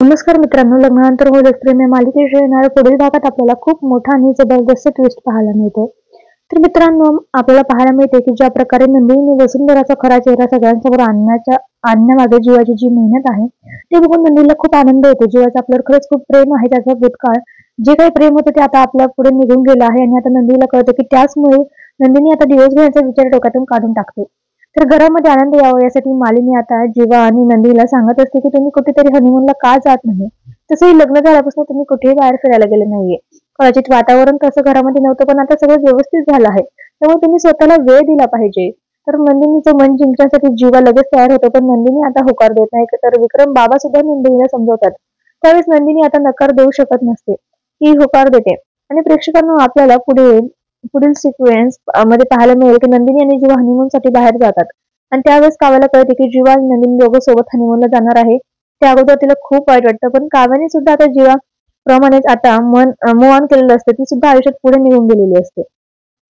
नमस्कार मित्रांनो, लग्नानंतर होईल प्रेम या मालिकेच्या येणाऱ्या पुढील भागात आपल्याला खूप मोठा आणि जबरदस्त ट्विस्ट पाहायला मिळतो. तर मित्रांनो, आपल्याला पाहायला मिळते की ज्या प्रकारे नंदिनीने वसुंधराचा खरा चेहरा सगळ्यांसमोर आणण्यामागे जीवाची जी मेहनत आहे ते बघून नंदिनीला खूप आनंद येतो. जीवाचं आपल्यावर खरंच खूप प्रेम आहे. त्याचा भूतकाळ जे काही प्रेम होतं ते आता आपल्या पुढे निघून गेलं आहे आणि आता नंदिनीला कळतं की त्याचमुळे नंदिनी आता दिवस घेण्याचा विचार डोक्यातून काढून टाकते. तर घरामध्ये आनंद यावा यासाठी मालिनी आता जीवा आणि नंदीला सांगत असते की तुम्ही कुठेतरी हनीमूनला का जात नाही. तसंही लग्न झाल्यापासून तुम्ही कुठेही बाहेर फिरायला गेले नाहीये. कदाचित वातावरण तसं घरामध्ये नव्हतं, पण आता सगळं व्यवस्थित झालं आहे. त्यामुळे तुम्ही स्वतःला वेळ दिला पाहिजे. तर नंदिनीचं मन जिंकण्यासाठी जीवा लगेच तयार होतो, पण नंदिनी आता होकार देत नाही. तर विक्रम बाबा सुद्धा नंदिनीला समजवतात. त्यावेळेस नंदिनी आता नकार देऊ शकत नसते. ती होकार देते आणि प्रेक्षकांना आपल्याला पुढील सिक्वेन्स मध्ये पाहायला मिळेल की नंदिनी आणि जीवा हनीमून साठी बाहेर जातात आणि त्यावेळेस काव्याला कळते की जीवा आणि नंदिनी दोघं सोबत हनीमूनला जाणार आहे. त्या अगोदर तिला खूप वाईट वाटतं, पण काव्याने सुद्धा आता जीवा प्रमाणेच आता मूव ऑन केलेलं असतं. ती सुद्धा आयुष्यात पुढे निघून गेलेली असते.